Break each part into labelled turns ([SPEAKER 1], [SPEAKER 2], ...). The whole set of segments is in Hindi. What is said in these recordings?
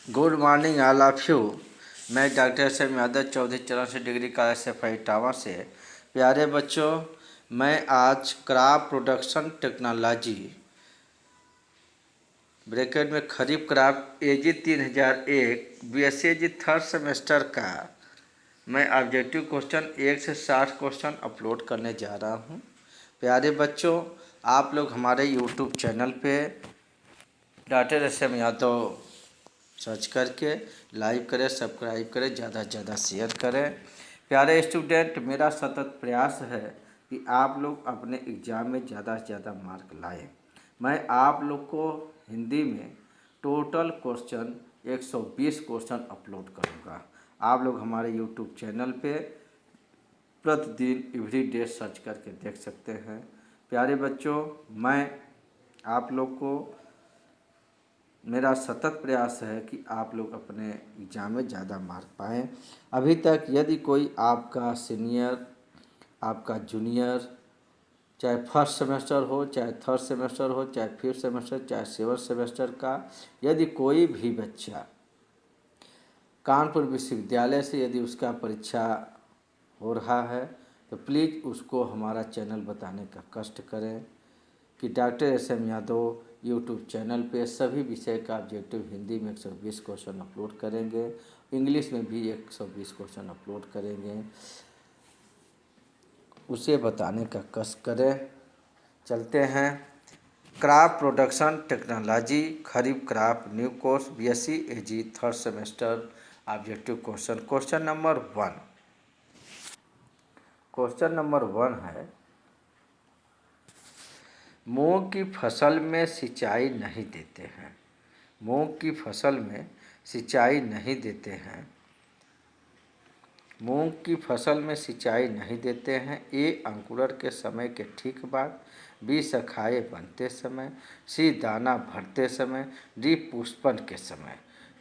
[SPEAKER 1] Good morning all of you. मैं डॉक्टर एस.एम. यादव चौधरी चरण से डिग्री कॉलेज से इटावा से। प्यारे बच्चों, मैं आज क्रॉप प्रोडक्शन टेक्नोलॉजी ब्रैकेट में kharif crop AG 3001 BSc third semester का मैं ऑब्जेक्टिव क्वेश्चन 1 से 60 क्वेश्चन अपलोड करने जा रहा हूं। प्यारे बच्चों, आप लोग हमारे यूट्यूब चैनल पे डॉक्टर एस.एम. यादव सर्च करके लाइक करें, सब्सक्राइब करें, ज़्यादा से ज़्यादा शेयर करें। प्यारे स्टूडेंट, मेरा सतत प्रयास है कि आप लोग अपने एग्ज़ाम में ज़्यादा से ज़्यादा मार्क लाएं। मैं आप लोग को हिंदी में टोटल क्वेश्चन 120 क्वेश्चन अपलोड करूँगा। आप लोग हमारे यूट्यूब चैनल पे प्रतिदिन एवरीडे सर्च करके देख सकते हैं। प्यारे बच्चों, मैं आप लोग को मेरा सतत प्रयास है कि आप लोग अपने एग्ज़ाम में ज़्यादा मार्क पाएँ। अभी तक यदि कोई आपका सीनियर, आपका जूनियर, चाहे फर्स्ट सेमेस्टर हो, चाहे थर्ड सेमेस्टर हो, चाहे फिफ्थ सेमेस्टर, चाहे सेवन्थ सेमेस्टर का, यदि कोई भी बच्चा कानपुर विश्वविद्यालय से यदि उसका परीक्षा हो रहा है तो प्लीज़ उसको हमारा चैनल बताने का कष्ट करें कि doctor SM. Yadav YouTube channel पे सभी विषय का ऑब्जेक्टिव हिंदी में 120 क्वेश्चन अपलोड करेंगे, इंग्लिश में भी 120 क्वेश्चन अपलोड करेंगे। उसे बताने का कष्ट करें। चलते हैं crop production technology kharif crop new course BSc AG third semester objective question. Question number 1। Question number 1 है, मूंग की फसल में सिंचाई नहीं देते हैं। मूंग की फसल में सिंचाई नहीं देते हैं। मूंग की फसल में सिंचाई नहीं देते हैं। A. अंकुरण के समय के ठीक बाद, B. शाखाएं बनते समय, C. दाना भरते समय, D. पुष्पन के समय।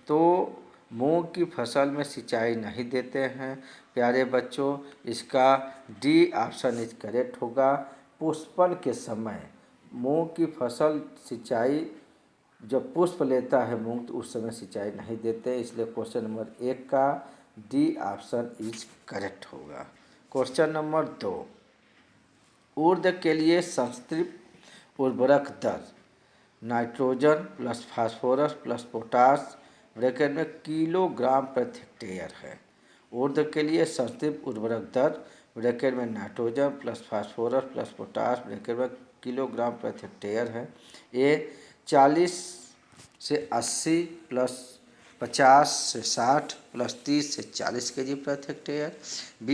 [SPEAKER 1] तो मूंग की फसल में सिंचाई नहीं देते हैं। प्यारे बच्चों, इसका D ऑप्शन इज करेक्ट होगा। पुष्पन के समय मूंग की फसल सिंचाई जब पुष्प लेता है मूंग तो उस समय सिंचाई नहीं देते, इसलिए क्वेश्चन नंबर 1 का D ऑप्शन इज करेक्ट होगा। क्वेश्चन नंबर 2, उर्द के लिए संस्तृप्त उर्वरक दर nitrogen plus phosphorus plus potash bracket में किलोग्राम प्रति हेक्टेयर है। उर्द के लिए संस्तृप्त उर्वरक दर ब्रैकेट में nitrogen plus phosphorus plus potash bracket में किलोग्राम प्रति हेक्टेयर है। A. 40 से 80 प्लस 50 से 60 प्लस 30 से 40 kg प्रति हेक्टेयर। B.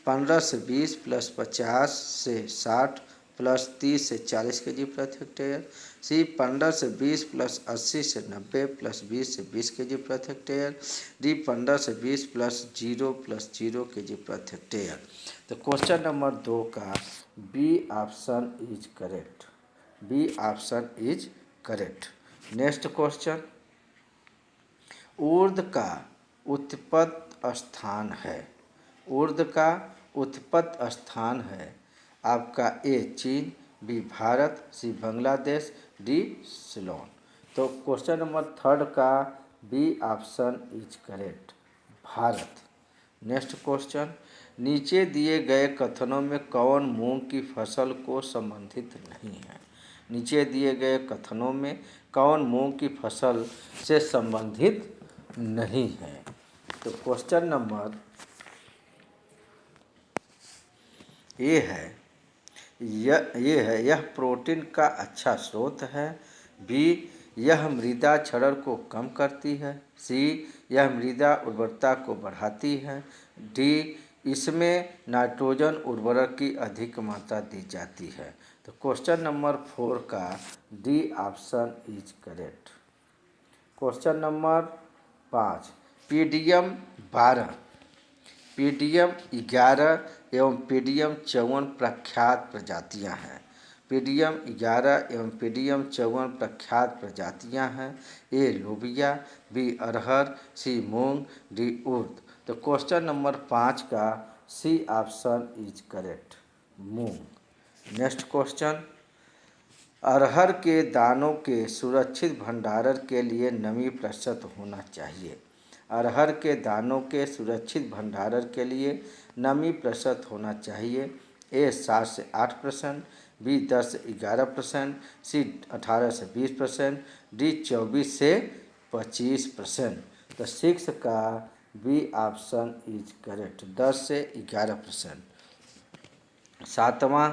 [SPEAKER 1] 15 से 20 प्लस 50 से 60 प्लस 30 से 40 kg प्रति हेक्टेयर। C. 15 से 20 प्लस 80 से 90 प्लस 20 से 20 kg प्रति हेक्टेयर। D. 15 से 20 प्लस 0 प्लस 0 kg प्रति हेक्टेयर। तो क्वेश्चन नंबर 2 का B option is correct. B option is correct. Next question, उर्द का उत्पत्ति स्थान है। उर्द का उत्पत्ति स्थान है आपका A. चीन, B. Bharat, C. Bangladesh, D. Ceylon. तो क्वेश्चन नंबर 3 का B option is correct, Bharat. Next question, नीचे दिए गए कथनों में कौन मूंग की फसल को संबंधित नहीं है। नीचे दिए गए कथनों में कौन मूंग की फसल से संबंधित नहीं है। तो क्वेश्चन नंबर ये है, यह प्रोटीन का अच्छा स्रोत है। B. यह मृदा क्षरण को कम करती है। C. यह मृदा उर्वरता को बढ़ाती है। D. इसमें नाइट्रोजन उर्वरक की अधिक मात्रा दी जाती है। तो क्वेश्चन नंबर 4 का D option is correct. Question number 5, पीडियम 12, पीडियम 11 एवं पीडियम 54 प्रख्यात प्रजातियां हैं। पीडियम 11 एवं पीडियम 54 प्रख्यात प्रजातियां हैं। A. लोबिया, B. अरहर, C. मूंग, D. उर्द। तो क्वेश्चन नंबर 5 का C ऑप्शन इज करेक्ट, मूंग। नेक्स्ट क्वेश्चन, अरहर के दानों के सुरक्षित भंडारण के लिए नमी प्रतिशत होना चाहिए। अरहर के दानों के सुरक्षित भंडारण के लिए नमी प्रतिशत होना चाहिए। ए 7 से 8%, बी 10 से 11%, सी 18 से 20%, डी 24 से 25%। तो 6 का बी ऑप्शन इज करेक्ट, 10 से 11%। सातवां,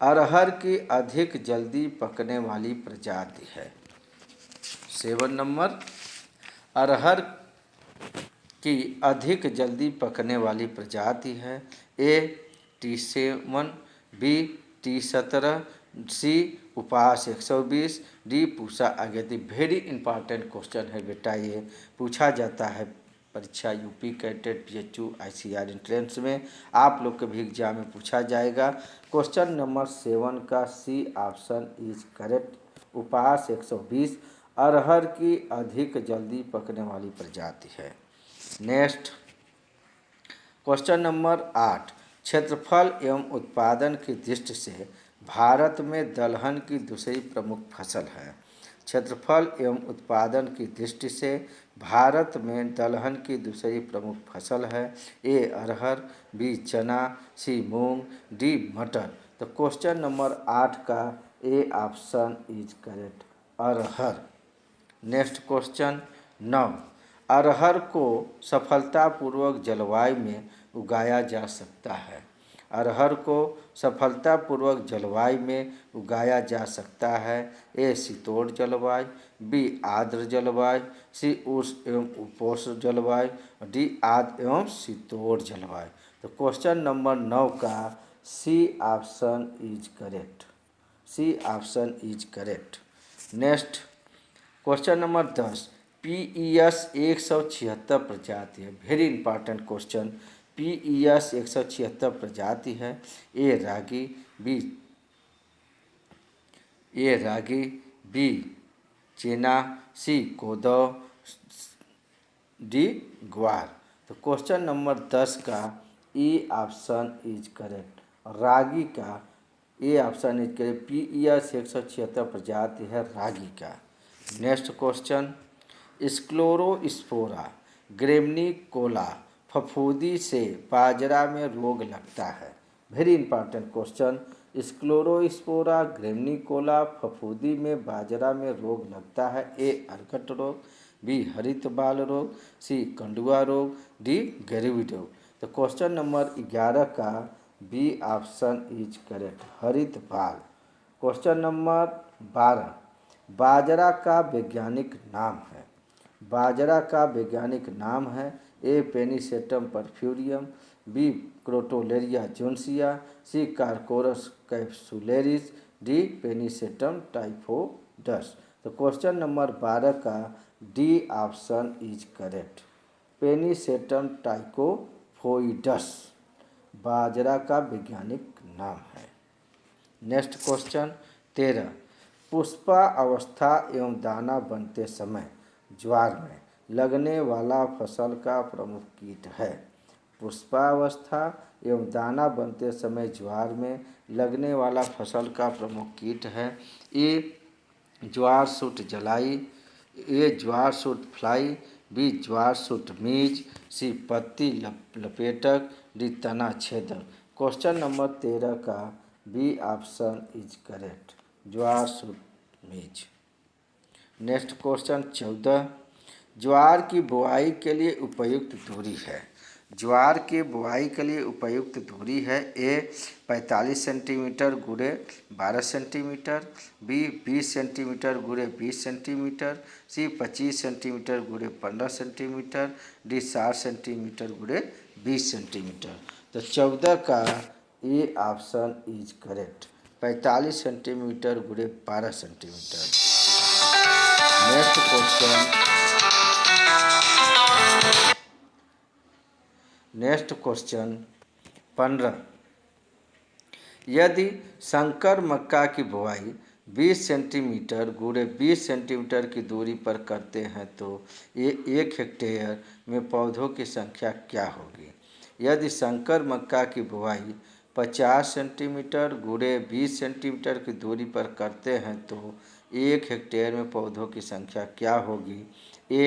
[SPEAKER 1] अरहर की अधिक जल्दी पकने वाली प्रजाति है। 7 नंबर, अरहर की अधिक जल्दी पकने वाली प्रजाति है। ए T7, बी T17, सी उपास 120, डी पूसा आगे। वेरी इंपॉर्टेंट क्वेश्चन है बेटा, ये पूछा जाता है परीक्षा UP cadet PHU ICR entrance में, आप लोग के भी एग्जाम में पूछा जाएगा। क्वेश्चन नंबर 7 का सी ऑप्शन इज करेक्ट, उपास 120 अरहर की अधिक जल्दी पकने वाली प्रजाति है। नेक्स्ट क्वेश्चन नंबर 8, क्षेत्रफल एवं उत्पादन की दृष्टि से भारत में दलहन की दूसरी प्रमुख फसल है। क्षेत्रफल एवं उत्पादन की दृष्टि से भारत में दलहन की दूसरी प्रमुख फसल है। ए अरहर, बी चना, सी मूंग, डी मटर। तो क्वेश्चन नंबर 8 का A option is correct, arhar. Next question 9, अरहर को सफलतापूर्वक जलवायु में उगाया जा सकता है। अरहर को सफलतापूर्वक जलवायु में उगाया जा सकता है। ए शीतोष्ण जलवायु, बी आर्द्र जलवायु, सी उष्ण एवं उपोष्ण जलवायु, डी आर्द्र एवं शीतोष्ण जलवायु। तो क्वेश्चन नंबर 9 का सी option is correct, C option is correct. Next question number 10, PES 176 प्रजाति है। वेरी इंपॉर्टेंट क्वेश्चन, PES 176 प्रजाति है। ए रागी, बी चना, सी कोदो, डी ग्वार। तो क्वेश्चन नंबर 10 का ए ऑप्शन इज करेक्ट, रागी का A option is correct. PES 176 प्रजाति है रागी का। नेक्स्ट क्वेश्चन, स्क्लेरोस्पोरा ग्रेमिनिकोला फफूंदी से बाजरा में रोग लगता है। वेरी इंपॉर्टेंट क्वेश्चन, स्क्लेरोस्पोरा ग्रेमिनिकोला फफूंदी में बाजरा में रोग लगता है। ए अर्कट रोग, बी हरित बाल रोग, सी कंडुआ रोग, डी गरीबी रोग। तो क्वेश्चन नंबर 11 का बी ऑप्शन इज करेक्ट, हरित बाल। क्वेश्चन नंबर 12, बाजरा का वैज्ञानिक नाम है। बाजरा का वैज्ञानिक नाम है। A Pennisetum purpureum, B Crotalaria juncea, C Corchorus capsularis, D Pennisetum typhoides. तो क्वेश्चन नंबर 12 का D option is correct, Pennisetum typhoides बाजरा का वैज्ञानिक नाम है। नेक्स्ट क्वेश्चन 13, पुष्पा अवस्था एवं दाना बनते समय ज्वार में लगने वाला फसल का प्रमुख कीट है। पुष्पावस्था एवं दाना बनते समय ज्वार में लगने वाला फसल का प्रमुख कीट है। ए ज्वार सूट जलाई, ए ज्वार सूट फ्लाई, बी ज्वार सूट मीज, सी पत्ती लपेटक, डी तना छेदक। क्वेश्चन नंबर 13 का B option is correct, jowar suit मीज। नेक्स्ट क्वेश्चन 14, ज्वार की बुआई के लिए उपयुक्त दूरी है। ज्वार की बुआई के लिए उपयुक्त दूरी है। ए 45 सेंटीमीटर गुणे 12 सेंटीमीटर, बी 20 सेंटीमीटर गुणे 20 सेंटीमीटर, सी 25 सेंटीमीटर गुणे 15 सेंटीमीटर, डी 60 सेंटीमीटर गुणे 20 सेंटीमीटर। तो 14 का A option is correct, 45 centimetre गुणे 12 centimetre. Next question, next question 15, यदि संकर मक्का की बुआई 20 सेंटीमीटर गुणे 20 सेंटीमीटर की दूरी पर करते हैं तो ये 1 हेक्टेयर में पौधों की संख्या क्या होगी। यदि संकर मक्का की बुआई 50 सेंटीमीटर गुणे 20 सेंटीमीटर की दूरी पर करते हैं तो 1 हेक्टेयर में पौधों की संख्या क्या होगी? ए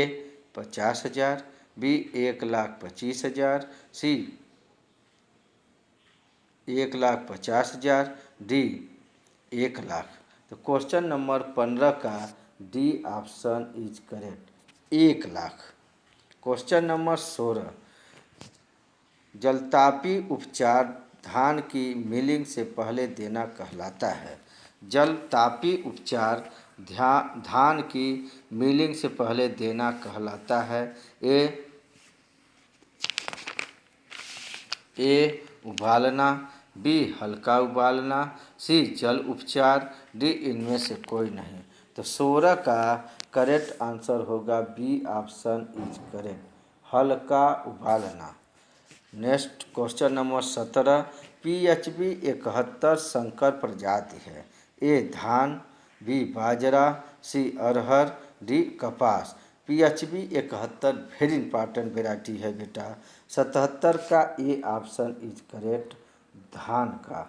[SPEAKER 1] 50,000, बी 1,25,000, सी 1,50,000, डी 1,00,000। तो क्वेश्चन नंबर 15 का D option is correct, 1,00,000। Question number 16, जलतापी उपचार धान की मिलिंग से पहले देना कहलाता है। जलतापी उपचार धान की मिलिंग से पहले देना कहलाता है। ए उबालना, बी हल्का उबालना, सी जल उपचार, डी इनमें से कोई नहीं। तो 16 का करेक्ट आंसर होगा बी ऑप्शन इज करेक्ट, हल्का उबालना। नेक्स्ट क्वेश्चन नंबर 17, PHB 71 संकर प्रजाति है। ए धान, बी बाजरा, सी अरहर, डी कपास। PHB 71 वेरी इंपॉर्टेंट वेराइटी है बेटा। 77 का ए ऑप्शन इज करेक्ट, धान का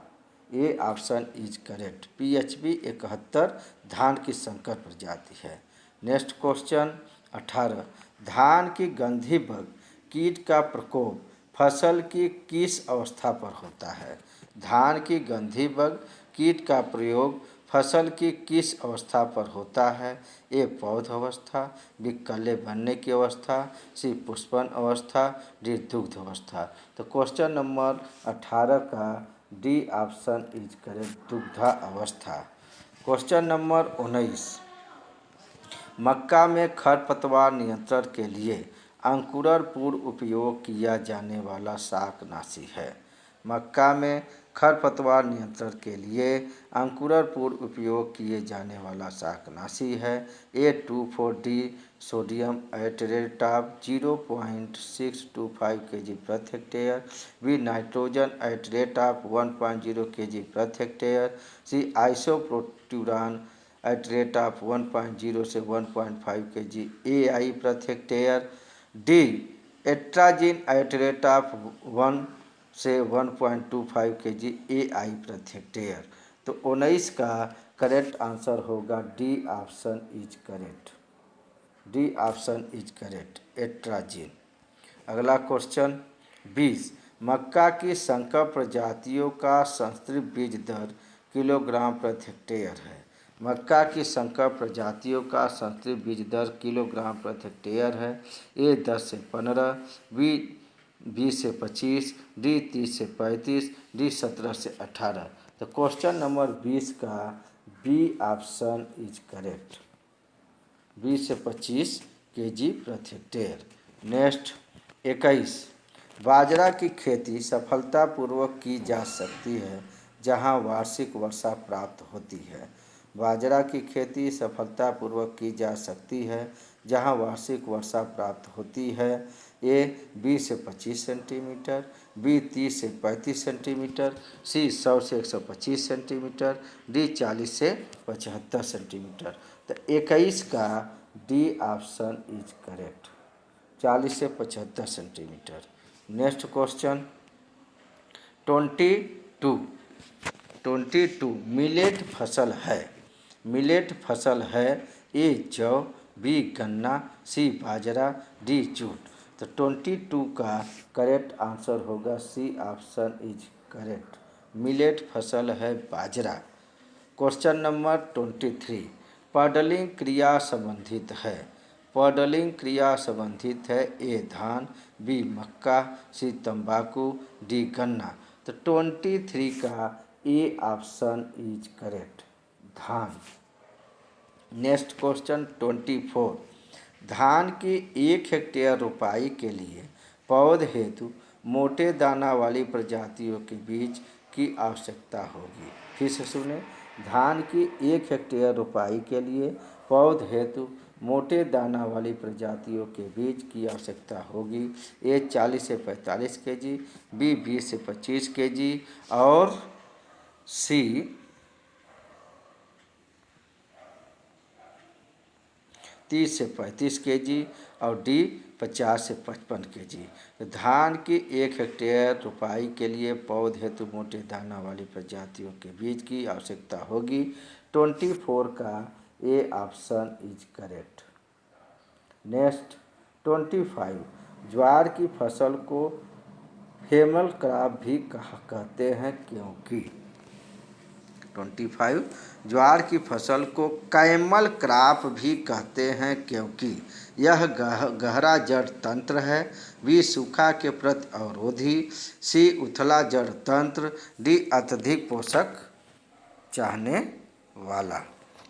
[SPEAKER 1] A option is correct. PHB 71 धान की संकर प्रजाति है। नेक्स्ट क्वेश्चन 18, धान की गंधी बग कीट का प्रकोप फसल की किस अवस्था पर होता है? धान की गंधी बग कीट का प्रयोग फसल की किस अवस्था पर होता है? ए पौध अवस्था, बी कल्ले बनने की अवस्था, सी पुष्पन अवस्था, डी दुग्ध अवस्था। तो क्वेश्चन नंबर 18 का डी ऑप्शन इज करेक्ट, दुग्धा अवस्था। क्वेश्चन नंबर 19, मक्का में खरपतवार नियंत्रण के लिए अंकुरण पूर्व उपयोग किया जाने वाला शाकनाशी है। मक्का में खरपतवार नियंत्रण के लिए अंकुरण पूर्व उपयोग किए जाने वाला शाकनाशी है। A24D सोडियम एट्रेटाप 0.625 kg प्रति हेक्टेयर, बी नाइट्रोजन एट्रेटाप 1.0 kg प्रति हेक्टेयर, सी आइसोप्रोट्यूरान एट्रेटाप 1.0 से 1.5 kg AI प्रति हेक्टेयर, डी एट्राजिन एट्रेटाप 1 से 1.25 kg AI प्रति हेक्टेयर। तो 19 का करेक्ट आंसर होगा D option is correct, D option is correct, atrazine. अगला क्वेश्चन 20, मक्का की संकर प्रजातियों का संस्तृत बीज दर किलोग्राम प्रति हेक्टेयर है। मक्का की संकर प्रजातियों का संस्तृत बीज दर किलोग्राम प्रति हेक्टेयर है। ए 10 से 15, बी 20 से 25, डी 30 से 35, डी 17 से 18। तो क्वेश्चन नंबर 20 का बी ऑप्शन इज करेक्ट, 20 से 25 kg प्रति हेक्टेयर। नेक्स्ट 21, बाजरा की खेती सफलतापूर्वक की जा सकती है जहां वार्षिक वर्षा प्राप्त होती है। बाजरा की खेती सफलतापूर्वक की जा सकती है जहां वार्षिक वर्षा प्राप्त होती है। ए 20 से 25 सेंटीमीटर, बी 30 से 35 सेंटीमीटर, सी 100 से 125 सेंटीमीटर, डी 40 से 75 सेंटीमीटर। तो 21 का डी ऑप्शन इज करेक्ट, 40 से 75 सेंटीमीटर। नेक्स्ट क्वेश्चन 22 मिलेट फसल है। मिलेट फसल है। ए जौ, बी गन्ना, सी बाजरा, डी जूट। तो 22 का करेक्ट आंसर होगा C option is correct, millet फसल है बाजरा। क्वेश्चन नंबर 23, पॉडलिंग क्रिया संबंधित है। पॉडलिंग क्रिया संबंधित है। ए धान, बी मक्का, सी तंबाकू, डी गन्ना। तो 23 का ए ऑप्शन इज करेक्ट, धान। नेक्स्ट क्वेश्चन 24, धान की 1 हेक्टेयर रोपाई के लिए पौध हेतु मोटे दाना वाली प्रजातियों के बीज की आवश्यकता होगी। फिर से सुने, धान की 1 हेक्टेयर रोपाई के लिए पौध हेतु मोटे दाना वाली प्रजातियों के बीज की आवश्यकता होगी। ए 40 से 45 kg, बी 20 से 25 kg और सी 30 से 35 केजी और डी 50 से 55 केजी। तो धान की 1 हेक्टेयर रोपाई के लिए पौध हेतु मोटे दाना वाली प्रजातियों के बीज की आवश्यकता होगी। 24 का A option is correct. Next 25, ज्वार की फसल को हेमल क्रॉप भी कहते हैं क्योंकि। 25, ज्वार की फसल को कैमल क्रॉप भी कहते हैं क्योंकि यह गहरा जड़ तंत्र है, बी सूखा के प्रति अवरोधी, सी उथला जड़ तंत्र, डी अत्यधिक पोषक चाहने वाला।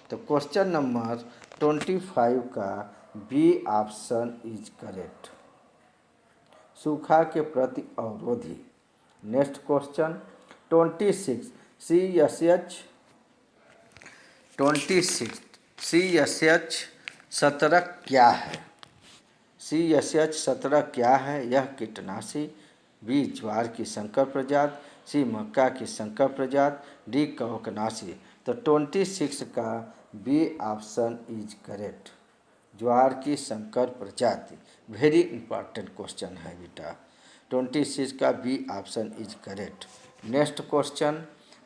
[SPEAKER 1] तो क्वेश्चन नंबर 25 का बी ऑप्शन इज करेक्ट, सूखा के प्रति अवरोधी। नेक्स्ट क्वेश्चन 26, CSH 17 क्या है? CSH 17 क्या है? यह कीटनाशी, बी ज्वार की संकर प्रजाति, सी मक्का की संकर प्रजाति, डी कवकनाशी। तो 26 का बी ऑप्शन इज करेक्ट, ज्वार की संकर प्रजाति। वेरी इंपॉर्टेंट क्वेश्चन है बेटा। 26 का B option is correct. Next question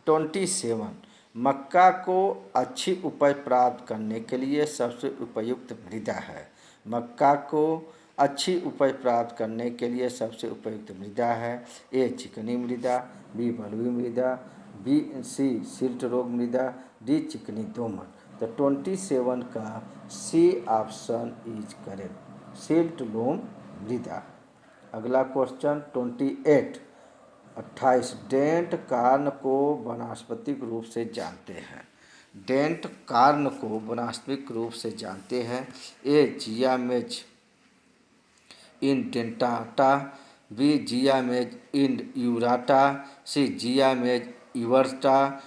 [SPEAKER 1] 27, मक्का को अच्छी उपज प्राप्त करने के लिए सबसे उपयुक्त मृदा है। मक्का को अच्छी उपज प्राप्त करने के लिए सबसे उपयुक्त मृदा है, ए चिकनी मृदा, बी बलुई मृदा, बी सी सिल्ट रोग मृदा, डी चिकनी दोमट। तो 27 का सी option is correct, silt loam मृदा। अगला क्वेश्चन 28, डेंट कार्न को वनस्पतिक रूप से जानते हैं। डेंट कार्न को वनस्पतिक रूप से जानते हैं, ए जियामेज इंडेंटाटा, बी जियामेज इंड्यूराटा, सी जियामेज इवर्टा,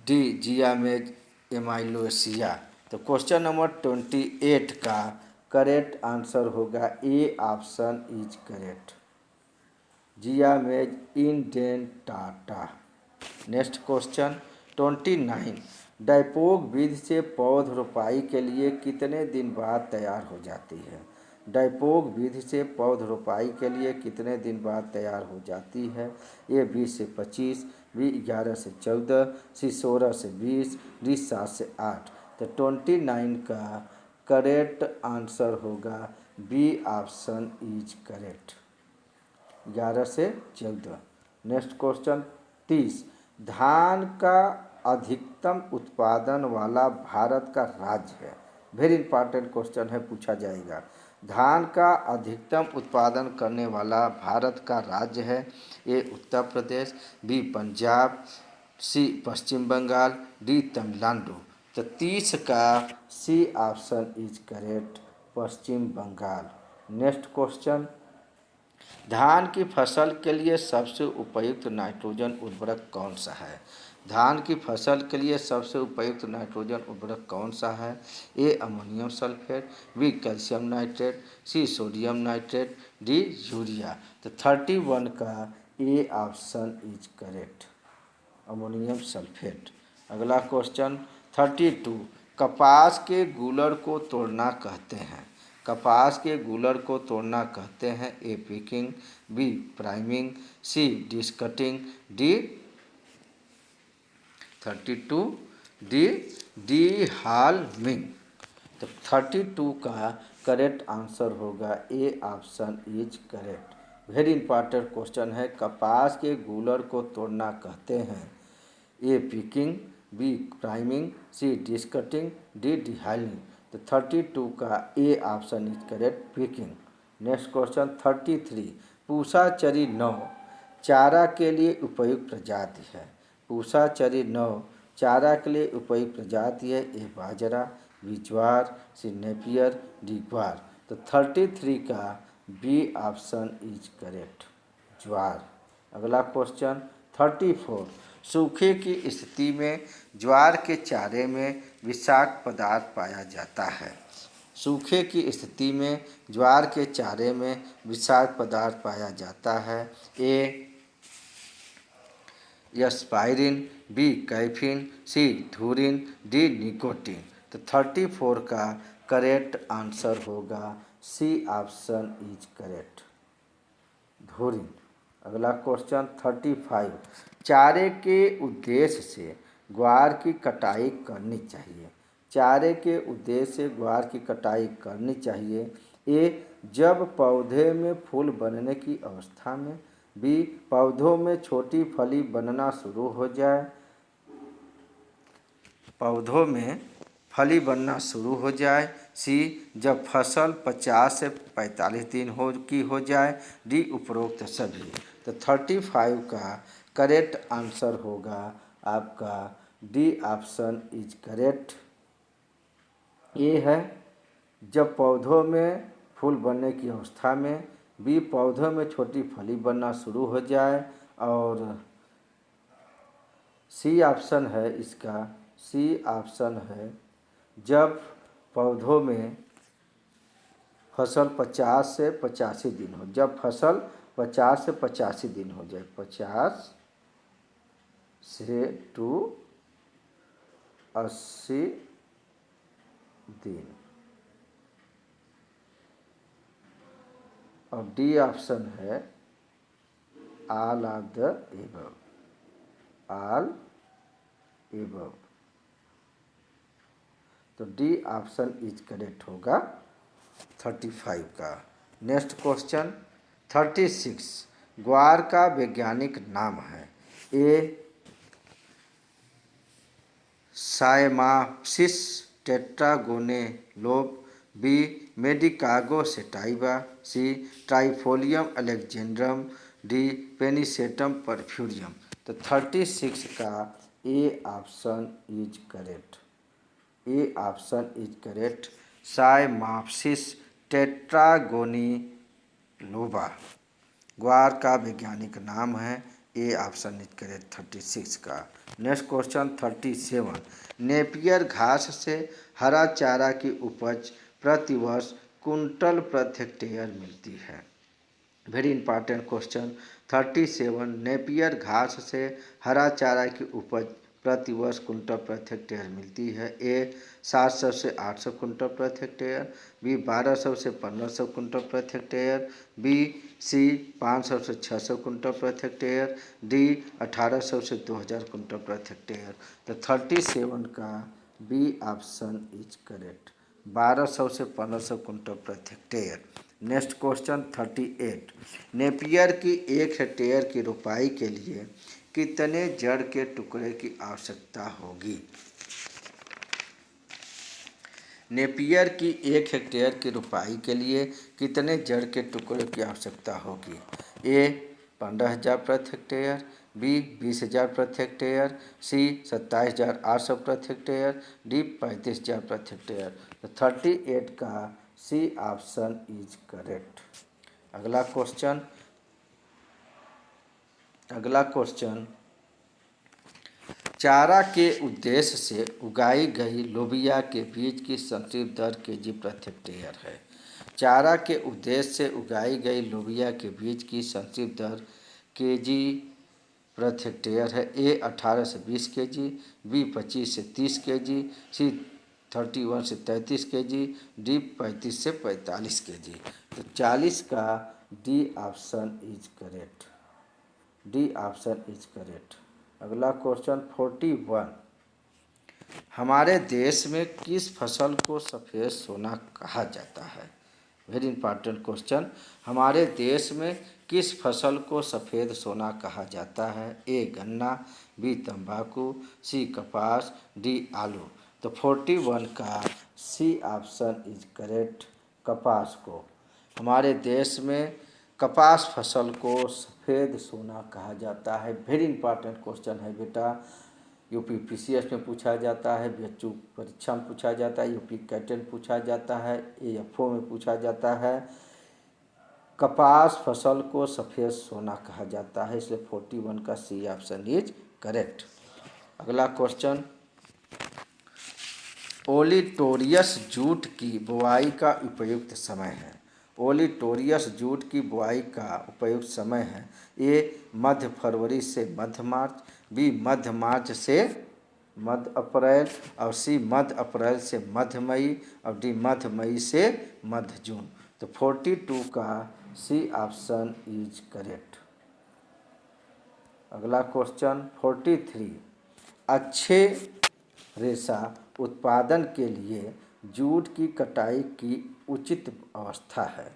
[SPEAKER 1] डी जियामेज एमाइलोसिया। तो क्वेश्चन नंबर 28 का करेक्ट आंसर होगा A option is correct, Zea mays indentata. Next question 29, dapog विधि से पौध रोपाई के लिए कितने दिन बाद तैयार हो जाती है? डायपोग विधि से पौध रोपाई के लिए कितने दिन बाद तैयार हो जाती है? ए 20 से 25, बी 11 से 14, सी 16 से 20, डी 7 से 8। तो 29 का करेक्ट आंसर होगा बी ऑप्शन इज करेक्ट, 11 से 14। नेक्स्ट क्वेश्चन 30, धान का अधिकतम उत्पादन वाला भारत का राज्य है। वेरी इंपॉर्टेंट क्वेश्चन है, पूछा जाएगा। धान का अधिकतम उत्पादन करने वाला भारत का राज्य है, A Uttar Pradesh, B Punjab, C Paschim Bangal, D Tamil Nadu. तो 30 का सी option is correct, Paschim Bangal. Next question, धान की फसल के लिए सबसे उपयुक्त नाइट्रोजन उर्वरक कौन सा है? धान की फसल के लिए सबसे उपयुक्त नाइट्रोजन उर्वरक कौन सा है? A ammonium sulphate, B calcium nitrate, C sodium nitrate, D urea. तो 31 का A option is correct, ammonium sulphate. अगला क्वेश्चन 32, कपास के गूलर को तोड़ना कहते हैं। कपास के गूलर को तोड़ना कहते हैं, ए पिकिंग, बी प्राइमिंग, सी डिस्कटिंग, डी 32 डी हालमिंग। तो 32 का करेक्ट आंसर होगा A option is correct. Very important question है, कपास के गूलर को तोड़ना कहते हैं, ए पिकिंग, बी प्राइमिंग, सी डिस्कटिंग, डी डिहाइलिंग। तो 32 का A option is correct, picking. Next question 33, Pusa चरी 9 चारा के लिए उपयुक्त प्रजाति है। पूसा चरी 9 चारा के लिए उपयुक्त प्रजाति है, ए बाजरा, बी ज्वार, सी नेपियर, डी ग्वार। तो 33 का बी ऑप्शन इज करेक्ट, ज्वार। अगला क्वेश्चन 34, सूखे की स्थिति में ज्वार के चारे में विषाक्त पदार्थ पाया जाता है। सूखे की स्थिति में ज्वार के चारे में विषाक्त पदार्थ पाया जाता है, ए एस्पाइरिन, बी कैफीन, सी धूरिन, डी निकोटीन। तो 34 का करेक्ट आंसर होगा सी ऑप्शन इज करेक्ट, धुरी। अगला क्वेश्चन 35, चारे के उद्देश्य से ग्वार की कटाई करनी चाहिए। चारे के उद्देश्य से ग्वार की कटाई करनी चाहिए। ए, जब पौधे में फूल बनने की अवस्था में। बी, पौधों में छोटी फली बनना शुरू हो जाए। पौधों में फली बनना शुरू हो जाए। सी, जब फसल 50 से 45 दिन हो जाए। डी, उपरोक्त सभी। तो 35 का करेक्ट आंसर होगा आपका डी ऑप्शन इज करेक्ट। ये है जब पौधों में फूल बनने की अवस्था में। बी, पौधों में छोटी फली बनना शुरू हो जाए। और सी ऑप्शन है इसका, सी ऑप्शन है जब पौधों में फसल 50 से 85 दिन हो। जब फसल 50 से 85 दिन हो जाए, 50 से टू 80 दिन। और डी ऑप्शन है all of the above, all above. तो डी ऑप्शन इज करेक्ट होगा 35 का। नेक्स्ट क्वेश्चन 36, ग्वार का वैज्ञानिक नाम है। A, Cyamopsis tetragonoloba. B, Medicago sativa. C, Trifolium alexandrinum. D, Pennisetum purpureum. तो 36 का A option is correct, A option is correct, Cyamopsis tetragonoloba ग्वार का वैज्ञानिक नाम है। ए ऑप्शन इज करेक्ट 36 का। नेक्स्ट क्वेश्चन 37, नेपियर घास से हरा चारा की उपज प्रतिवर्ष कुंटल प्रति हेक्टेयर मिलती है। वेरी इंपॉर्टेंट क्वेश्चन 37, नेपियर घास से हरा चारा की उपज प्रतिवर्ष कुंटल प्रति हेक्टेयर मिलती है। ए, 700 से 800 कुंटल प्रति हेक्टेयर। बी, 1200 से 1500 कुंटल प्रति हेक्टेयर। बी, सी, 500 से 600 कुंटल प्रति हेक्टेयर। डी, 1800 से 2000 कुंटल प्रति हेक्टेयर। तो 37 का बी ऑप्शन इज करेक्ट, 1200 से 1500 कुंटल प्रति हेक्टेयर। नेक्स्ट क्वेश्चन 38, नेपियर की 1 हेक्टेयर की रोपाई के लिए कितने जड़ के टुकड़े की आवश्यकता होगी। नेपियर की 1 हेक्टेयर की रोपाई के लिए कितने जड़ के टुकड़े की आवश्यकता होगी। ए, 15,000 प्रति हेक्टेयर। बी, 20,000 प्रति हेक्टेयर। सी, 27,800 प्रति हेक्टेयर। डी, 35,000 प्रति हेक्टेयर। तो 38 का सी ऑप्शन इज करेक्ट। अगला क्वेश्चन चारा के उद्देश्य से उगाई गई लोबिया के बीज की संचित दर केजी प्रति हेक्टेयर है। चारा के उद्देश्य से उगाई गई लोबिया के बीज की संचित दर केजी प्रति हेक्टेयर है। ए, 18 से 20 केजी। बी, 25 से 30 केजी। सी, 31 से 33 केजी। डी, 35 से 45 केजी। तो 40 का D option is correct, D option is correct. अगला क्वेश्चन 41, हमारे देश में किस फसल को सफ़ेद सोना कहा जाता है। वेरी इंपॉर्टेंट क्वेश्चन, हमारे देश में किस फसल को सफ़ेद सोना कहा जाता है। ए, गन्ना। बी, तंबाकू। सी, कपास। डी, आलू। तो 41 का सी ऑप्शन इज करेक्ट, कपास को। हमारे देश में कपास फसल को सफ़ेद सोना कहा जाता है। वेरी इंपॉर्टेंट क्वेश्चन है बेटा, यूपी पीसीएस में पूछा जाता है, बीएचयू परीक्षा में पूछा जाता है, यूपी कैटेट पूछा जाता है, एएफओ में पूछा जाता है। कपास फसल को सफ़ेद सोना कहा जाता है, इसलिए 41 का सी ऑप्शन इज करेक्ट। अगला क्वेश्चन, ओलिटोरियस जूट की बुवाई का उपयुक्त समय है। ओलिटोरियस जूट की बुआई का उपयुक्त समय है। ए, मध्य फरवरी से मध्य मार्च। बी, मध्य मार्च से मध्य अप्रैल, और सी मध्य अप्रैल से मध्य मई, और डी मध्य मई से मध्य जून। तो 42 का सी ऑप्शन इज करेक्ट। अगला क्वेश्चन 43, अच्छे रेशा उत्पादन के लिए जूट की कटाई की उचित अवस्था है।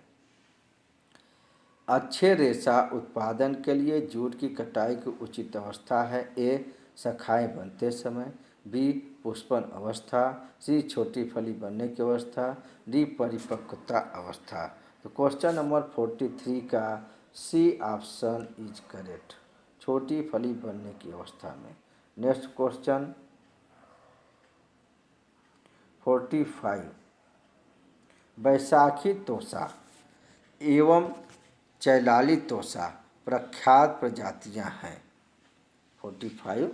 [SPEAKER 1] अच्छे रेशा उत्पादन के लिए जूट की कटाई की उचित अवस्था है। ए शाखाएं बनते समय, बी पुष्पन अवस्था, सी छोटी फली बनने की अवस्था, डी परिपक्वता अवस्था। तो क्वेश्चन नंबर 43 का सी ऑप्शन इज करेक्ट, छोटी फली बनने की अवस्था में। नेक्स्ट क्वेश्चन 45, बैसाखी तोसा एवं चैलाली तोसा प्रख्यात प्रजातियां हैं। 45,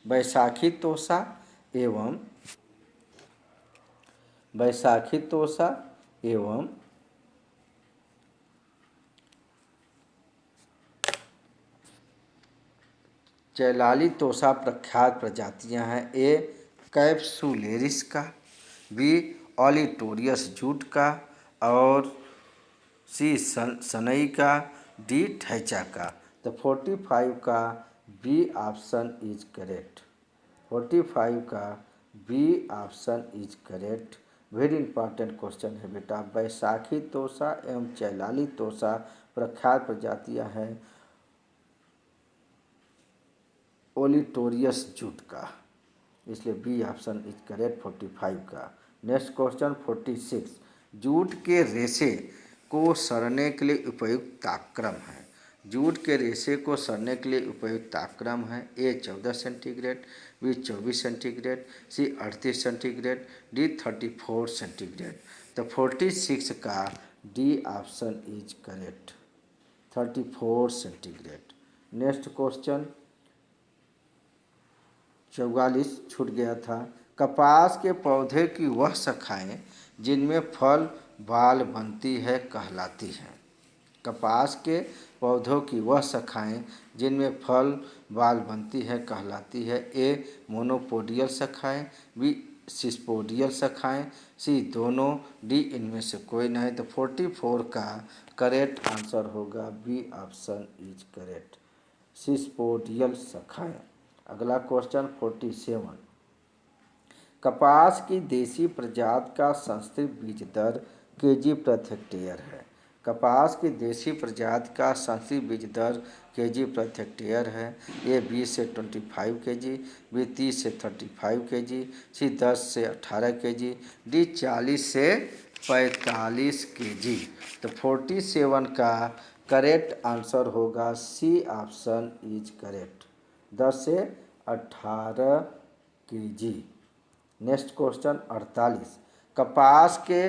[SPEAKER 1] बैसाखी तोसा एवं चैलाली तोसा प्रख्यात प्रजातियां हैं। ए कैप्सुलेरिस का, बी ऑलिटोरियस जूट का, और सी सनई का, डी ठैचा का। तो 45 का बी ऑप्शन इज करेक्ट। 45 का B option is correct. Very important question है बेटा। बैसाखी तोसा एवं चैलाली तोसा प्रख्यात प्रजातियां हैं ओलिटोरियस जूट का, इसलिए बी ऑप्शन इज करेक्ट 45 का। नेक्स्ट क्वेश्चन 46, जूट के रेशे को सड़ने के लिए उपयुक्त तापक्रम है। जूट के रेशे को सड़ने के लिए उपयुक्त तापक्रम है। ए 14 सेंटीग्रेड, बी 24 सेंटीग्रेड, सी 38 सेंटीग्रेड, डी 34 सेंटीग्रेड। तो 46 का D option is correct, 34 centigrade. Next question 44 छूट गया था। कपास के पौधे की वह शाखाएं जिनमें फल बाल बनती है कहलाती हैं। कपास के पौधों की वह शाखाएं जिनमें फल बाल बनती है कहलाती है। ए मोनोपोडियल शाखाएं, बी सिस्पोडियल शाखाएं, सी दोनों, डी इनमें से कोई नहीं। तो 44 का करेक्ट आंसर होगा बी ऑप्शन इज करेक्ट, सिस्पोडियल शाखाएं। अगला क्वेश्चन 47, कपास की देसी प्रजाति का संस्कृत बीज दर केजी प्रति हेक्टेयर है। कपास की देसी प्रजाति का संस्कृत बीज दर केजी प्रति हेक्टेयर है। ए 20 से 25 केजी, बी 30 से 35 केजी, सी 10 से 18 केजी, डी 40 से 45 केजी। तो 47 का करेक्ट आंसर होगा सी ऑप्शन इज करेक्ट, 10 से 18 केजी। नेक्स्ट क्वेश्चन 48, कपास के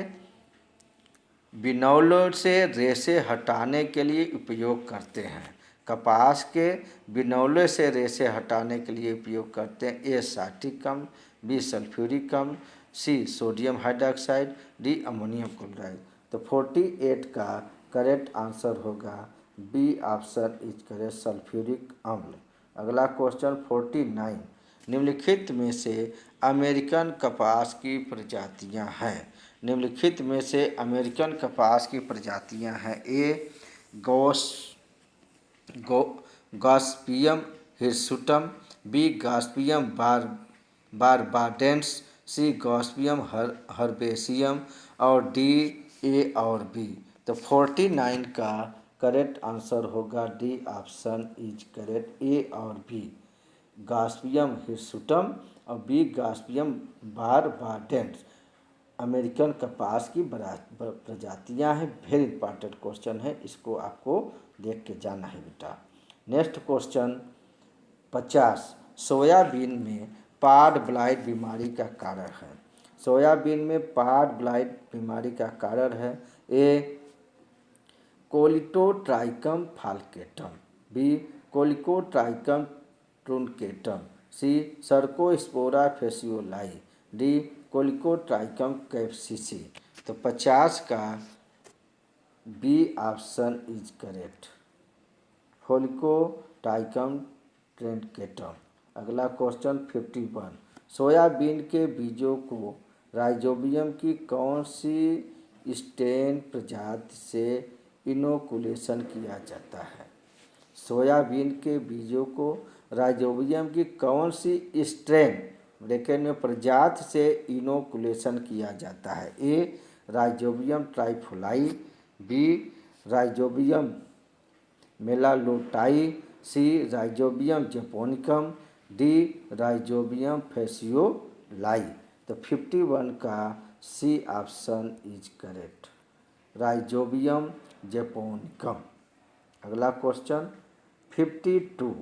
[SPEAKER 1] बिनौलों से रेशे हटाने के लिए उपयोग करते हैं। कपास के बिनौले से रेशे हटाने के लिए उपयोग करते हैं। ए सार्टिक अम्ल, बी सल्फ्यूरिक अम्ल, C sodium hydroxide, D ammonium chloride. तो 48 का करेक्ट आंसर होगा B option is correct, sulphuric अम्ल। अगला क्वेश्चन 49, निम्नलिखित में से अमेरिकन कपास की प्रजातियां हैं। निम्नलिखित में से अमेरिकन कपास की प्रजातियां हैं। ए गॉस्पियम हिर्सुटम, बी गॉस्पियम बारबाडेंस, सी गॉस्पियम हर्बेसियम, और डी ए और बी। तो 49 का करेक्ट आंसर होगा डी ऑप्शन इज करेक्ट, ए और बी, गॉस्पियम हिर्सुटम और बी गॉस्पियम बारबाडेंस अमेरिकन कपास की प्रजातियां हैं। वेरी इंपॉर्टेंट क्वेश्चन है, इसको आपको देख के जाना है बेटा। नेक्स्ट क्वेश्चन 50, सोयाबीन में पाड ब्लाइट बीमारी का कारण है। सोयाबीन में पाड ब्लाइट बीमारी का कारण है। ए कोलिटोट्राइकम फाल्केटम, बी कोलिकोट्राइकम ट्रुनकेटम, सी सर्कोस्पोरा फेसियोलाई, डी कोलिकोट्राइकम कैप्सिसी। तो 50 का बी ऑप्शन इज करेक्ट, कोलिकोट्राइकम ट्रुनकेटम। अगला क्वेश्चन 51, सोयाबीन के बीजों को राइजोबियम की कौन सी स्टेन प्रजाति से इनोकुलेशन किया जाता है? सोयाबीन के बीजों को राइजोबियम की कौन सी स्ट्रेन ब्रैकेट में प्रजाति से इनोकुलेशन किया जाता है? A rhizobium trifolii, B rhizobium meliloti, C rhizobium japonicum, D rhizobium phaseoli. तो 51 का सी option is correct, rhizobium japonicum. अगला क्वेश्चन 52,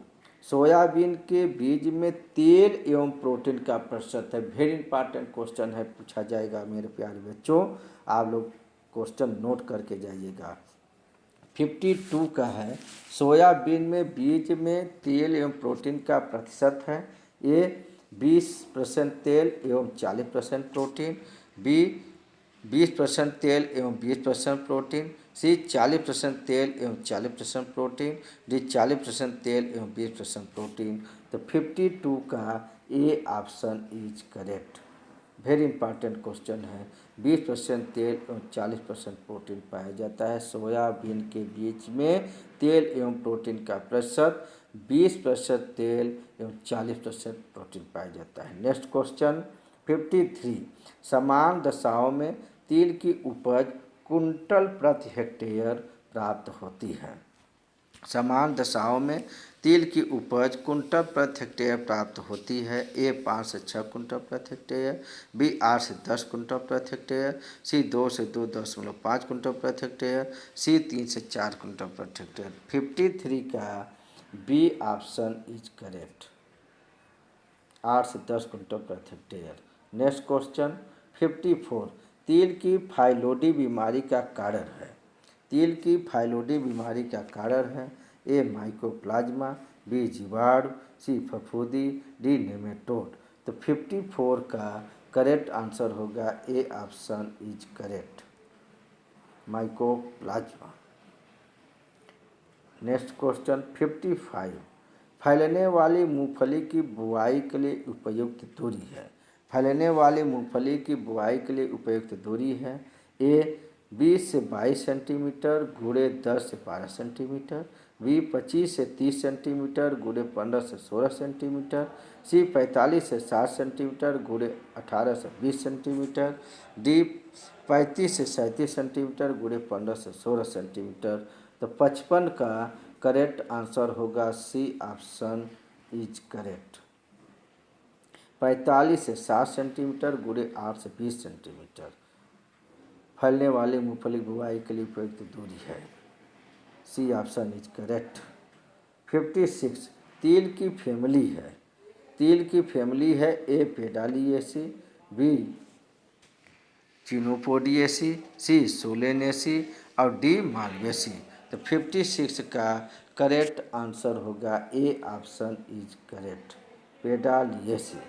[SPEAKER 1] सोयाबीन के बीज में तेल एवं प्रोटीन का प्रतिशत है। वेरी इंपॉर्टेंट क्वेश्चन है, पूछा जाएगा मेरे प्यारे बच्चों, आप लोग क्वेश्चन नोट करके जाइएगा। 52 का है, सोयाबीन में बीज में तेल एवं प्रोटीन का प्रतिशत है। ए 20% तेल एवं 40% प्रोटीन, बी 20% तेल एवं 20% प्रोटीन, सी 40% तेल एवं 40% प्रोटीन, डी 40% तेल एवं 20% प्रोटीन। तो 52 का A option is correct. Very important question है। 20% तेल एवं 40% प्रोटीन पाया जाता है। सोयाबीन के बीज में तेल एवं प्रोटीन का प्रतिशत 20% तेल एवं 40% प्रोटीन पाया जाता है। नेक्स्ट क्वेश्चन 53, समान दशाओं में तिल की उपज कुंटल प्रति हेक्टेयर प्राप्त होती है। समान दशाओं में तिल की उपज कुंटल प्रति हेक्टेयर प्राप्त होती है। ए 5 से 6 कुंटल प्रति हेक्टेयर, बी 8 से 10 कुंटल प्रति हेक्टेयर, सी 2 से 2.5 कुंटल प्रति हेक्टेयर, सी 3 से 4 कुंटल प्रति हेक्टेयर। 53 का बी ऑप्शन इज करेक्ट, 8 से 10 कुंटल प्रति हेक्टेयर। नेक्स्ट क्वेश्चन 54, तिल की फाइलोडी बीमारी का कारण है। तिल की फाइलोडी बीमारी का कारण है। ए माइकोप्लाज्मा, बी जीवाणु, सी फफूंदी, डी नेमेटोड। तो 54 का करेक्ट आंसर होगा A option is correct, mycoplasma. Next question 55, फैलने वाली मूंगफली की बुआई के लिए उपयुक्त दूरी है। फैलने वाली मूंगफली की बुआई के लिए उपयुक्त दूरी है। ए 20 से 22 सेंटीमीटर गुणे 10 से 12 सेंटीमीटर, बी 25 से 30 सेंटीमीटर गुणे 15 से 16 सेंटीमीटर, सी 45 से 60 सेंटीमीटर गुणे 18 से 20 सेंटीमीटर, डी 35 से 37 सेंटीमीटर गुणे 15 से 16 सेंटीमीटर। तो 55 का करेक्ट आंसर होगा सी ऑप्शन इज करेक्ट, 45 से 60 सेंटीमीटर गुणे 8 से 20 सेंटीमीटर फैलने वाले मूंगफली बुआई के लिए उपयुक्त दूरी है। सी ऑप्शन इज करेक्ट। 56, तिल की फैमिली है। तिल की फैमिली है। ए पेडालिएसी, बी चिनोपोडिएसी, सी सोलेनेसी और डी मालवेसी। तो 56 का करेक्ट आंसर होगा ए ऑप्शन इज करेक्ट, पेडालिएसी।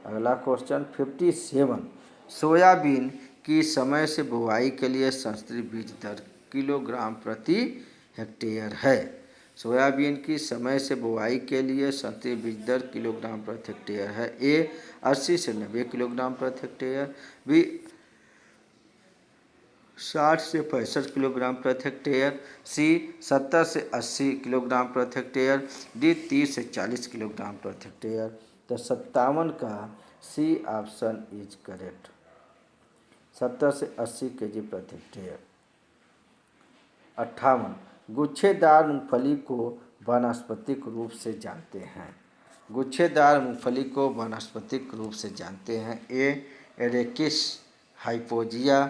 [SPEAKER 1] अगला क्वेश्चन 57, सोयाबीन की समय से बुआई के लिए संचित बीज दर किलोग्राम प्रति हेक्टेयर है। सोयाबीन की समय से बुआई के लिए संचित बीज दर किलोग्राम प्रति हेक्टेयर है। ए 80 से 90 किलोग्राम प्रति हेक्टेयर, बी 60 से 65 किलोग्राम प्रति हेक्टेयर, सी 70 से 80 किलोग्राम प्रति हेक्टेयर, डी 30 से 40 किलोग्राम प्रति हेक्टेयर। तो 57 का सी ऑप्शन इज करेक्ट, 70 से 80 केजी प्रति हेक्टेयर। 58, गुच्छेदार मूंगफली को वानस्पतिक रूप से जानते हैं। गुच्छेदार मूंगफली को वानस्पतिक रूप से जानते हैं। ए एरेकिस हाइपोजिया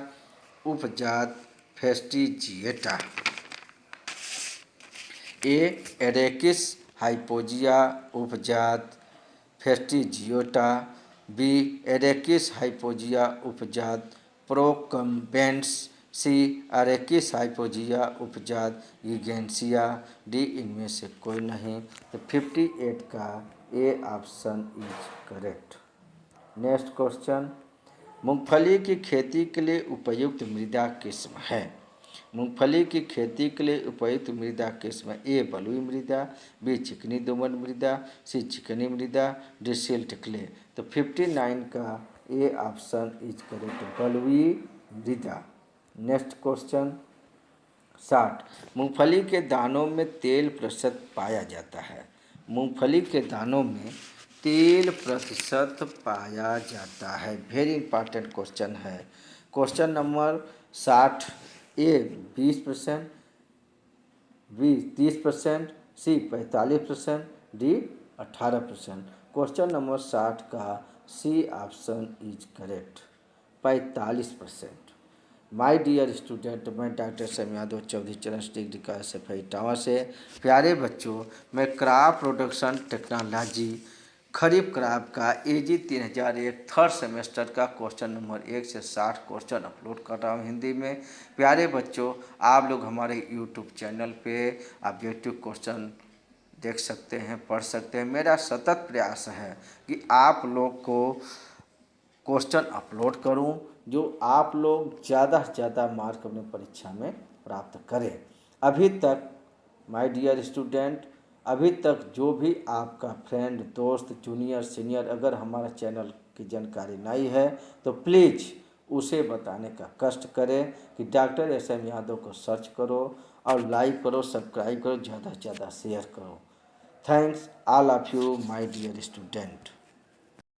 [SPEAKER 1] उपजात फेस्टिजिएटा, ए एरेकिस हाइपोजिया उपजात फेस्टिजियोटा, बी एरेकिस हाइपोजिया उपजात प्रोकम्बेंस, सी एरेकिस हाइपोजिया उपजात गिगेंसिया, डी इनमें से कोई नहीं। तो 58 का A option is correct. Next question, मूंगफली की खेती के लिए उपयुक्त मृदा किस्म है। मूंगफली की खेती के लिए उपयुक्त मृदा किस्म ए बलुई मृदा, बी चिकनी दोमट मृदा, सी चिकनी मृदा, डी सिल्ट क्ले। तो 59 का ए ऑप्शन इज करेक्ट, बलुई मृदा। नेक्स्ट क्वेश्चन 60, मूंगफली के दानों में तेल प्रतिशत पाया जाता है। मूंगफली के दानों में तेल प्रतिशत पाया जाता है। वेरी इंपॉर्टेंट क्वेश्चन है। Question number 60, A 20%, B 30%, C 45%, D 18%। Question number 60 का सी option is correct, 45%। My dear student, मैं doctor Sam Yadav Chaudhary Charan degree का SFI इटावा से। प्यारे बच्चों, मैं crop production technology kharif crop का AG 3001 थर्ड सेमेस्टर का क्वेश्चन नंबर 1 से 60 क्वेश्चन अपलोड कर रहा हूँ हिंदी में। प्यारे बच्चों, आप लोग हमारे YouTube चैनल पे ऑब्जेक्टिव क्वेश्चन देख सकते हैं, पढ़ सकते हैं। मेरा सतत प्रयास है कि आप लोग को क्वेश्चन अपलोड करूं जो आप लोग ज़्यादा से ज़्यादा मार्क अपने परीक्षा में प्राप्त करें। अभी तक माय डियर स्टूडेंट, अभी तक जो भी आपका फ्रेंड, दोस्त, जूनियर, सीनियर अगर हमारा चैनल की जानकारी नहीं है तो प्लीज़ उसे बताने का कष्ट करें कि डॉक्टर SM यादव को सर्च करो और लाइक करो, सब्सक्राइब करो, ज़्यादा से ज़्यादा शेयर करो। Thanks all of you my dear student.